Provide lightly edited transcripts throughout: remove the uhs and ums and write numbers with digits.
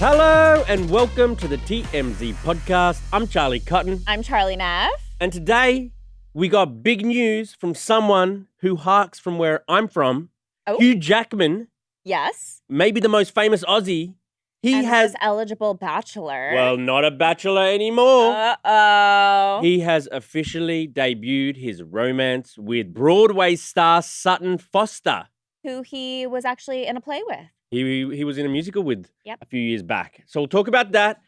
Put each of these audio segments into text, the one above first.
Hello and welcome to the TMZ podcast. I'm Charlie Cotton. I'm Charlie Neff. And today we got big news from someone who harks from where I'm from. Oh. Hugh Jackman, Yes. maybe the most famous Aussie. He and has, the most eligible bachelor. well, not a bachelor anymore. Uh-oh. He has officially debuted his romance with Broadway star Sutton Foster. Who he was actually in a play with. He was in a musical with Yep. a few years back. So we'll talk about that.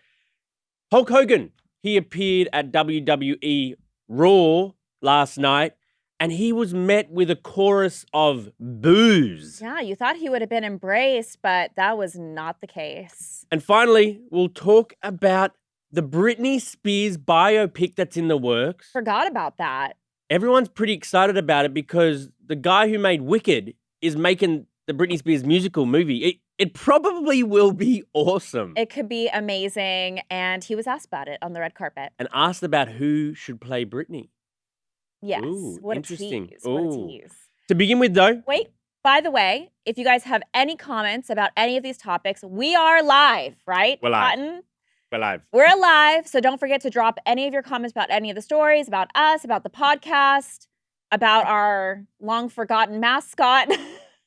Hulk Hogan, he appeared at WWE Raw last night, and he was met with a chorus of boos. Yeah, you thought he would have been embraced, but that was not the case. And finally, we'll talk about the Britney Spears biopic that's in the works. Forgot about that. Everyone's pretty excited about it because the guy who made Wicked is making the Britney Spears musical movie. It probably will be awesome. It could be amazing, and he was asked about it on the red carpet. And asked about who should play Britney. Yes. Ooh, what interesting. a tease. What a Ooh. tease. To begin with, though, Wait, by the way, if you guys have any comments about any of these topics, we are live, right? We're live. Cotton? we're live. We're live, so don't forget to drop any of your comments about any of the stories, about us, about the podcast, about our long-forgotten mascot,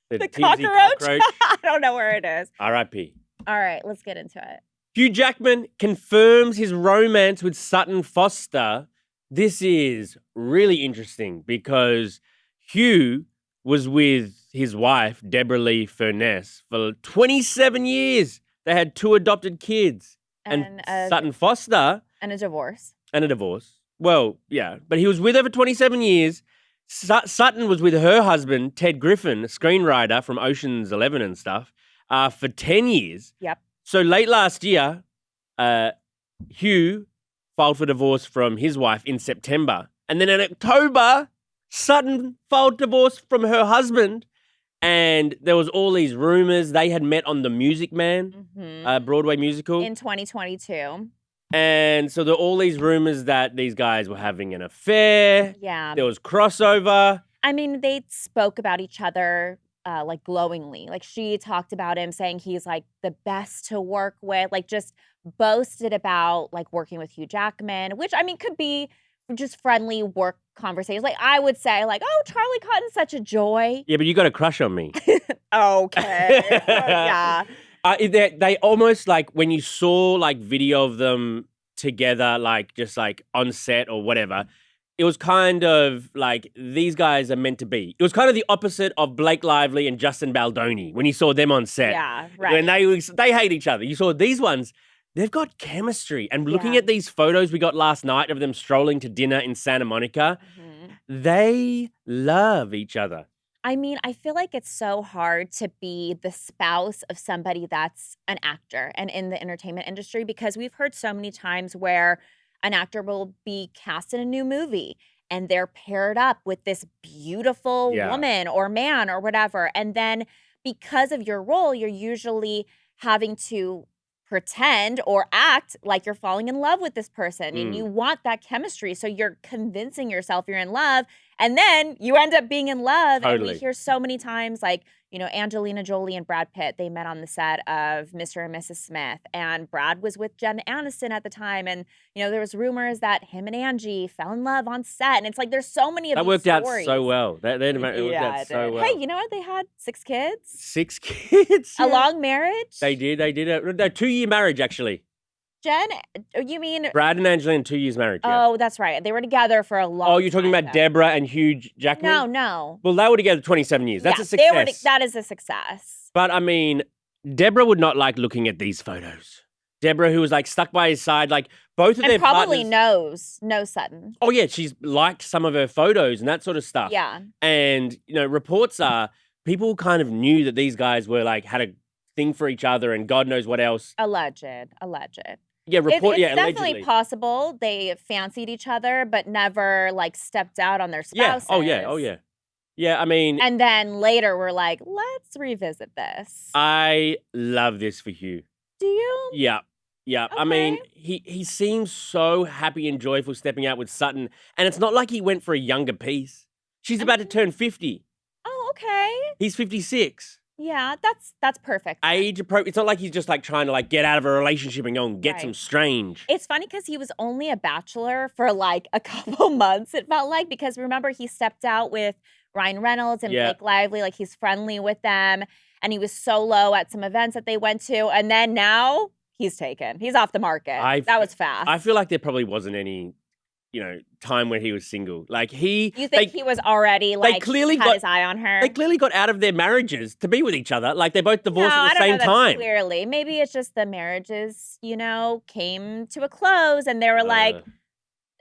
the TMZ cockroach. I don't know where it is. R.I.P. All right, let's get into it. Hugh Jackman confirms his romance with Sutton Foster. This is really interesting because Hugh was with his wife, Deborah Lee Furness, for 27 years. They had 2 adopted kids. And Sutton Foster. And a divorce. And a divorce. Well, yeah. But he was with her for 27 years. Sutton was with her husband, Ted Griffin, a screenwriter from Ocean's 11 and stuff, for 10 years. Yep. So late last year, Hugh filed for divorce from his wife in September. And then in October, Sutton filed divorce from her husband. And there was all these rumors. They had met on The Music Man, Broadway musical. In 2022. And so there were all these rumors that these guys were having an affair. Yeah. There was crossover. I mean, they spoke about each other like glowingly. Like she talked about him saying he's like the best to work with, like just boasted about like working with Hugh Jackman, which I mean could be just friendly work conversations. Like I would say like, oh, Charlie Cotton's such a joy. Yeah, but you got a crush on me. Okay. Yeah. They almost like when you saw like video of them together, like just like on set or whatever, it was kind of like these guys are meant to be. It was kind of the opposite of Blake Lively and Justin Baldoni when you saw them on set. Yeah, right. When they hate each other. You saw these ones, they've got chemistry. And looking at these photos we got last night of them strolling to dinner in Santa Monica, they love each other. I mean, I feel like it's so hard to be the spouse of somebody that's an actor and in the entertainment industry because we've heard so many times where an actor will be cast in a new movie and they're paired up with this beautiful woman or man or whatever. And then because of your role, you're usually having to pretend or act like you're falling in love with this person and you want that chemistry. So you're convincing yourself you're in love and then you end up being in love. Totally. And we hear so many times like, you know, Angelina Jolie and Brad Pitt, they met on the set of Mr. and Mrs. Smith and Brad was with Jen Aniston at the time. And, you know, there was rumors that him and Angie fell in love on set. And it's like, there's so many of that these worked stories. out so well. It worked out so well. Hey, you know what? They had 6 kids. 6 kids? A long marriage. They did. No, 2-year marriage, actually. Jen, you mean Brad and Angelina, 2 years marriage. Oh, that's right. They were together for a long time. Oh, you're talking about Deborah and Hugh Jackman? No. Well, they were together 27 years. That's a success. That is a success. But I mean, Deborah would not like looking at these photos. Deborah, who was like stuck by his side, like both of their probably partners. knows Sutton. Oh yeah, she's liked some of her photos and that sort of stuff. Yeah. And you know, reports are people kind of knew that these guys were like had a thing for each other and God knows what else. Alleged. Yeah, It's allegedly. definitely possible they fancied each other, but never like stepped out on their spouses. Yeah. Oh yeah. Yeah, I mean. And then later we're like, let's revisit this. I love this for Hugh. Do you? Yeah. Okay. I mean, he seems so happy and joyful stepping out with Sutton. And it's not like he went for a younger piece. She's about to turn 50. Oh, okay. He's 56. Yeah, that's perfect. Age appropriate. It's not like he's just like trying to like get out of a relationship and go and get some Right. strange. It's funny because he was only a bachelor for like a couple months, it felt like, because remember he stepped out with Ryan Reynolds and Yeah. Blake Lively, like he's friendly with them, and he was solo at some events that they went to, and then now he's taken. He's off the market. That was fast. I feel like there probably wasn't any, time when he was single. Like he. You think he was already like clearly had his eye on her? They clearly got out of their marriages to be with each other. Like they both divorced No, at the I don't same know that time. clearly. Maybe it's just the marriages, came to a close and they were like,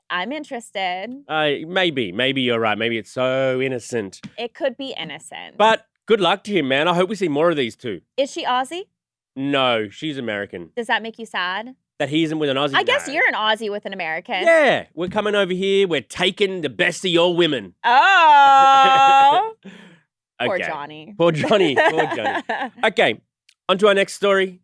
I'm interested. Maybe you're right. Maybe it's so innocent. It could be innocent. But good luck to him, man. I hope we see more of these two. Is she Aussie? No, she's American. Does that make you sad? That he isn't with an Aussie. I guess you're an Aussie with an American. Yeah, we're coming over here. We're taking the best of your women. Oh. Okay. Poor Johnny. Poor Johnny. Poor Johnny. Okay, on to our next story.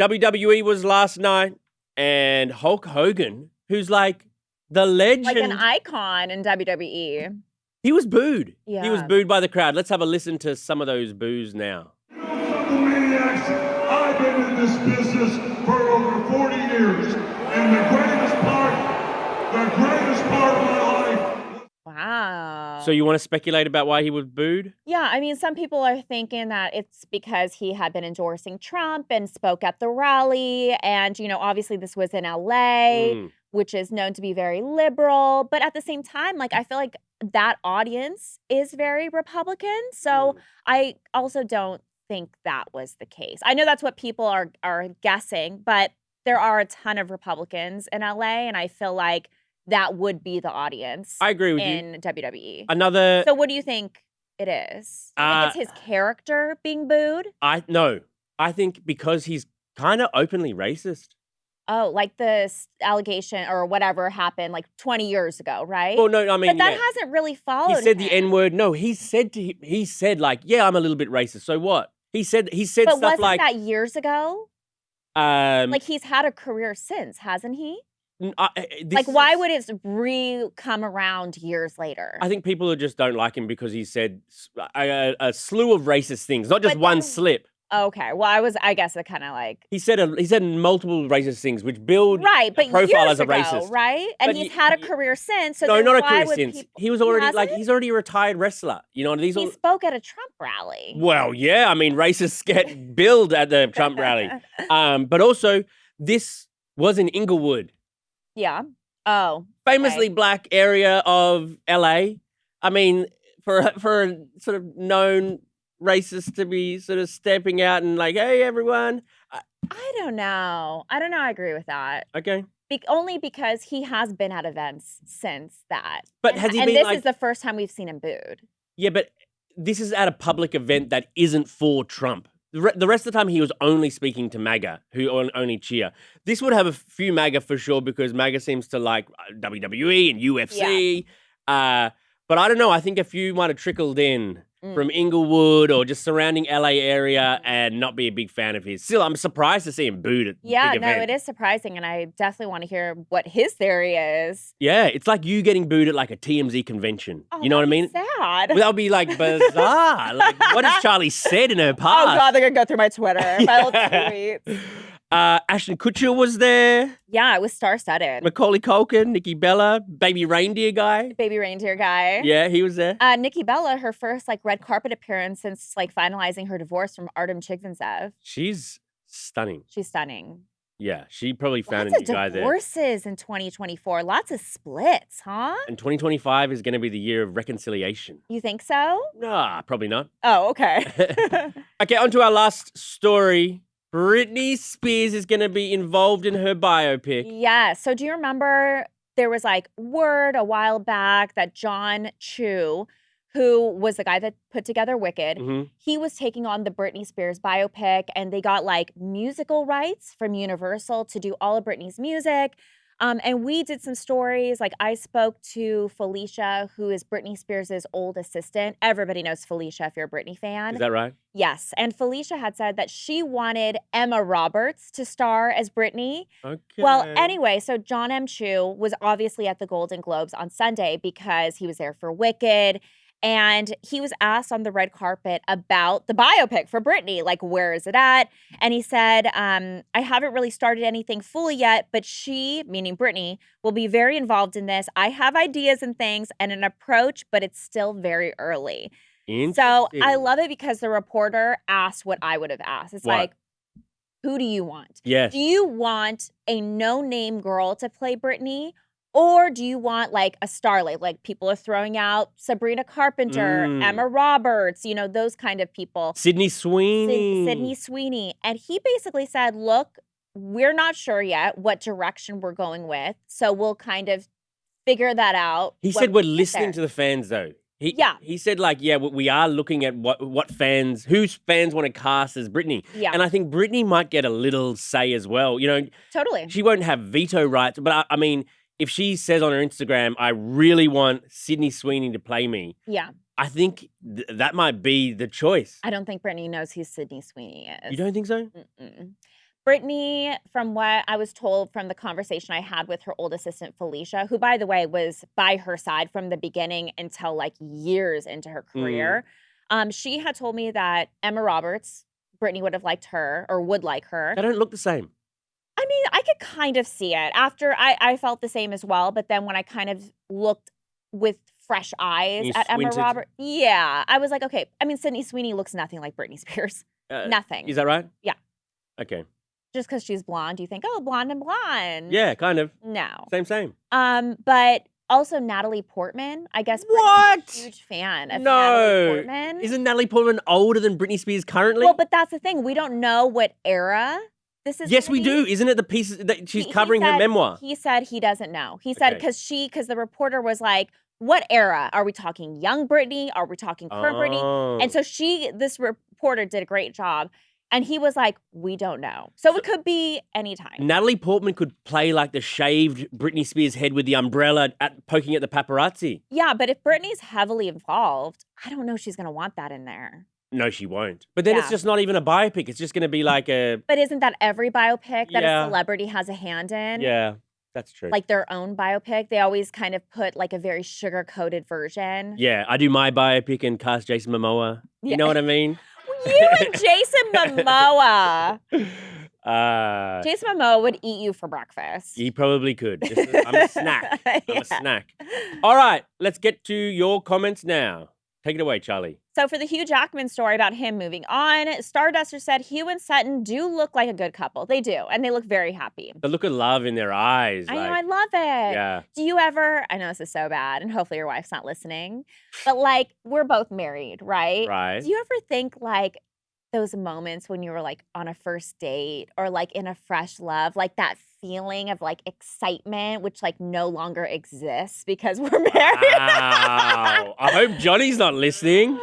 WWE was last night, and Hulk Hogan, who's like the legend. Like an icon in WWE. He was booed. Yeah. He was booed by the crowd. Let's have a listen to some of those boos now. I've been in this business for over 40 years, and the greatest part of my life. Wow. So you want to speculate about why he was booed? Yeah, I mean, some people are thinking that it's because he had been endorsing Trump and spoke at the rally. And, obviously this was in LA, which is known to be very liberal. But at the same time, like, I feel like that audience is very Republican. So I also don't think that was the case. I know that's what people are guessing, but there are a ton of Republicans in LA, and I feel like that would be the audience. I agree with you. In WWE. So what do you think it is? Do you think it's his character being booed? No. I think because he's kind of openly racist. Oh, like this allegation or whatever happened like 20 years ago, right? Well, no, I mean, but that hasn't really followed. He said the N-word. No, he said like, yeah, I'm a little bit racist. So what? He said but stuff wasn't like that years ago? Like he's had a career since, hasn't he? Like, why would it come around years later? I think people just don't like him because he said a slew of racist things, not just one slip. Okay, well, I guess it kind of like he said multiple racist things, which build but a profile as a ago, racist, right? And but he's had a career since. So no, then not a why career would since. People, he was already he's already a retired wrestler. You know, he spoke at a Trump rally. Well, yeah, I mean, racists get billed at the Trump rally, but also this was in Inglewood. Yeah. Oh. Famously black area of LA. I mean, for a sort of known racist to be sort of stepping out and like, hey, everyone. I don't know. I agree with that. Okay. Only because he has been at events since that. But has he been this is the first time we've seen him booed. Yeah, but this is at a public event that isn't for Trump. The rest of the time, he was only speaking to MAGA, who only cheer. This would have a few MAGA for sure because MAGA seems to like WWE and UFC. Yeah. But I don't know. I think a few might have trickled in from Inglewood or just surrounding LA area and not be a big fan of his. Still, I'm surprised to see him booed at big event. It is surprising, and I definitely want to hear what his theory is. Yeah, it's like you getting booed at like a TMZ convention. Oh, you know what I mean? Sad. Well, that would be like bizarre. Like, what has Charlie said in her past? Oh God, they're gonna go through my Twitter, my old tweets. Ashton Kutcher was there. Yeah, it was star-studded. Macaulay Culkin, Nikki Bella, Baby Reindeer guy. Yeah, he was there. Nikki Bella, her first like red carpet appearance since like finalizing her divorce from Artem Chigvintsev. She's stunning. She's stunning. Yeah, she probably found Lots a new guy there. Lots of divorces in 2024. Lots of splits, huh? And 2025 is going to be the year of reconciliation. You think so? Nah, probably not. Oh, okay. Okay, on to our last story. Britney Spears is going to be involved in her biopic. Yeah. So do you remember there was like word a while back that John Chu, who was the guy that put together Wicked, he was taking on the Britney Spears biopic, and they got like musical rights from Universal to do all of Britney's music. And we did some stories. Like I spoke to Felicia, who is Britney Spears' old assistant. Everybody knows Felicia if you're a Britney fan. Is that right? Yes. And Felicia had said that she wanted Emma Roberts to star as Britney. Okay. Well, anyway, so John M. Chu was obviously at the Golden Globes on Sunday because he was there for Wicked. And he was asked on the red carpet about the biopic for Britney, like, where is it at? And he said, I haven't really started anything fully yet, but she, meaning Britney, will be very involved in this. I have ideas and things and an approach, but it's still very early. So I love it because the reporter asked what I would have asked. It's What? like, who do you want? Yes. Do you want a no-name girl to play Britney? Or do you want like a starlet? Like people are throwing out Sabrina Carpenter, Emma Roberts, you know, those kind of people. Sydney Sweeney. Sydney Sweeney. And he basically said, look, we're not sure yet what direction we're going with. So we'll kind of figure that out. He said we're listening to the fans though. He said like, yeah, we are looking at whose fans want to cast as Britney. Yeah. And I think Britney might get a little say as well. You know, Totally. she won't have veto rights, but I mean, if she says on her Instagram, I really want Sydney Sweeney to play me. Yeah. I think that might be the choice. I don't think Britney knows who Sydney Sweeney is. You don't think so? Mm-mm. Britney, from what I was told from the conversation I had with her old assistant, Felicia, who, by the way, was by her side from the beginning until like years into her career, she had told me that Emma Roberts, Britney would have liked her or would like her. They don't look the same. I mean, I could kind of see it. After I felt the same as well, but then when I kind of looked with fresh eyes at Emma Roberts, I was like, okay. I mean, Sydney Sweeney looks nothing like Britney Spears. Nothing. Is that right? Yeah. Okay. Just because she's blonde, you think, oh, blonde and blonde. Yeah, kind of. No. Same. But also Natalie Portman. I guess What? Britney's a huge fan of Natalie Portman. Isn't Natalie Portman older than Britney Spears currently? Well, but that's the thing. We don't know what era this is. Yes, we do. Isn't it the pieces that she's covering her memoir? He said he doesn't know. He said because the reporter was like, what era? Are we talking young Britney? Are we talking current Britney? And so this reporter did a great job. And he was like, we don't know. So it could be anytime. Natalie Portman could play like the shaved Britney Spears head with the umbrella poking at the paparazzi. Yeah, but if Britney's heavily involved, I don't know she's going to want that in there. No, she won't. But then it's just not even a biopic. It's just going to be like a... But isn't that every biopic that a celebrity has a hand in? Yeah, that's true. Like their own biopic, they always kind of put like a very sugar-coated version. Yeah, I do my biopic and cast Jason Momoa. You know what I mean? You and Jason Momoa. Jason Momoa would eat you for breakfast. He probably could. I'm a snack. I'm a snack. All right, let's get to your comments now. Take it away, Charlie. So for the Hugh Jackman story about him moving on, Starduster said Hugh and Sutton do look like a good couple. They do, and they look very happy. The look of love in their eyes. I know, I love it. Yeah. Do you ever, I know this is so bad, and hopefully your wife's not listening, but like, we're both married, right? Right. Do you ever think like those moments when you were like on a first date or like in a fresh love, like that feeling of like excitement, which like no longer exists because we're married? Wow. I hope Johnny's not listening.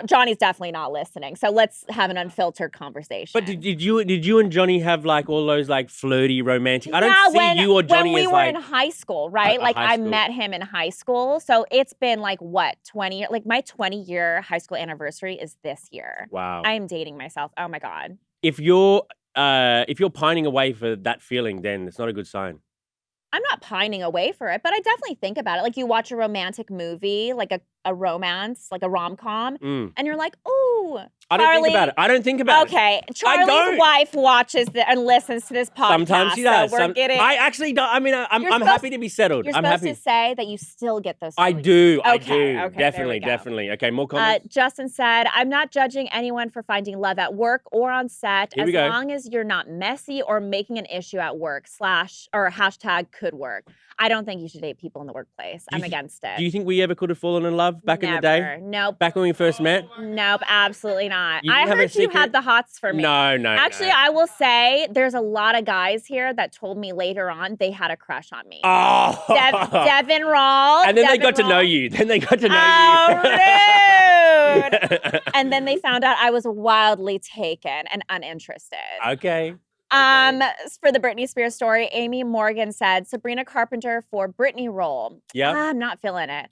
Johnny's definitely not listening. So let's have an unfiltered conversation. But did you and Johnny have like all those like flirty romantic? I don't see you or Johnny when we as were like in high school, right? Like I met him in high school. So it's been like what, 20, like my 20-year high school anniversary is this year. Wow. I am dating myself. Oh my God. If you're pining away for that feeling, then it's not a good sign. I'm not pining away for it, but I definitely think about it. Like you watch a romantic movie, like a romance, like a rom-com, and you're like, ooh, I don't think about it. I don't think about it. Okay, Charlie's wife watches and listens to this podcast. Sometimes she does. So we're getting... I actually don't. I mean, I'm happy to be settled. You're I'm supposed happy to say that you still get those I feelings. do. Okay, Definitely. Okay, more comments? Justin said, I'm not judging anyone for finding love at work or on set as long as you're not messy or making an issue at work / or hashtag could work. I don't think you should date people in the workplace. I'm against it. Do you think we ever could have fallen in love back in the day? Nope. Back when we first met? Nope, absolutely not. I heard you had the hots for me. No. Actually, I will say there's a lot of guys here that told me later on they had a crush on me. Oh. Devin Rawl. And then they got to know you. Oh, rude. And then they found out I was wildly taken and uninterested. Okay. For the Britney Spears story, Amy Morgan said Sabrina Carpenter for Britney role. Yeah. I'm not feeling it.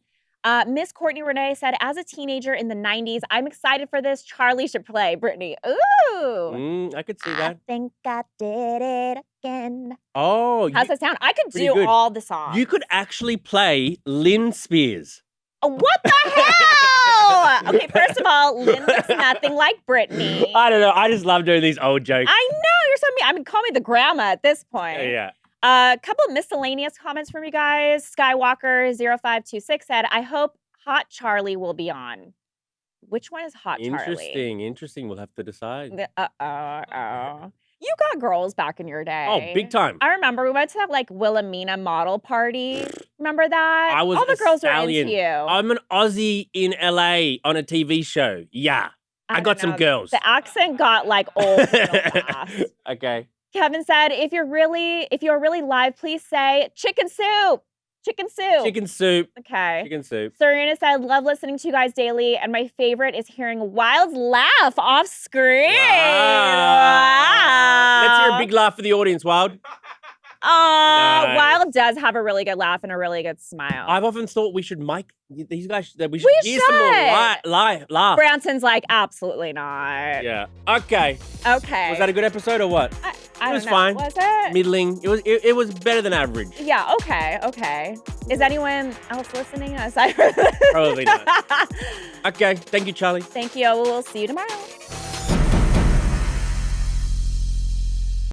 Miss Courtney Renee said, as a teenager in the 90s, I'm excited for this. Charlie should play Britney. Ooh. I could see that. I think I did it again. Oh. How's that sound? I could do all the songs. You could actually play Lynn Spears. What the hell? Okay, first of all, Lynn looks nothing like Britney. I don't know. I just love doing these old jokes. I know, you're so mean. I mean, call me the grandma at this point. Yeah. A couple of miscellaneous comments from you guys. Skywalker0526 said, I hope Hot Charlie will be on. Which one is Hot Charlie? Interesting. We'll have to decide. You got girls back in your day. Oh, big time. I remember we went to that like Wilhelmina model party. Remember that? I was all the a girls stallion. were into you. I'm an Aussie in LA on a TV show. Yeah. I got some girls. The accent got like old real fast. Okay. Kevin said, if you're really live, please say chicken soup. Chicken soup. Chicken soup. Okay. Chicken soup. Serena said, love listening to you guys daily, and my favorite is hearing Wild's laugh off screen. Wow. Let's hear a big laugh for the audience, Wild. Nice. Wild does have a really good laugh and a really good smile. I've often thought we should mic these guys. We should We hear some more laugh. Branson's like, absolutely not. Yeah. Okay. Okay. Was that a good episode or what? I It was don't know. fine. Was it? Middling. It was better than average. Yeah. Okay. Is anyone else listening aside from Probably not. Okay. Thank you, Charlie. Thank you. We'll see you tomorrow.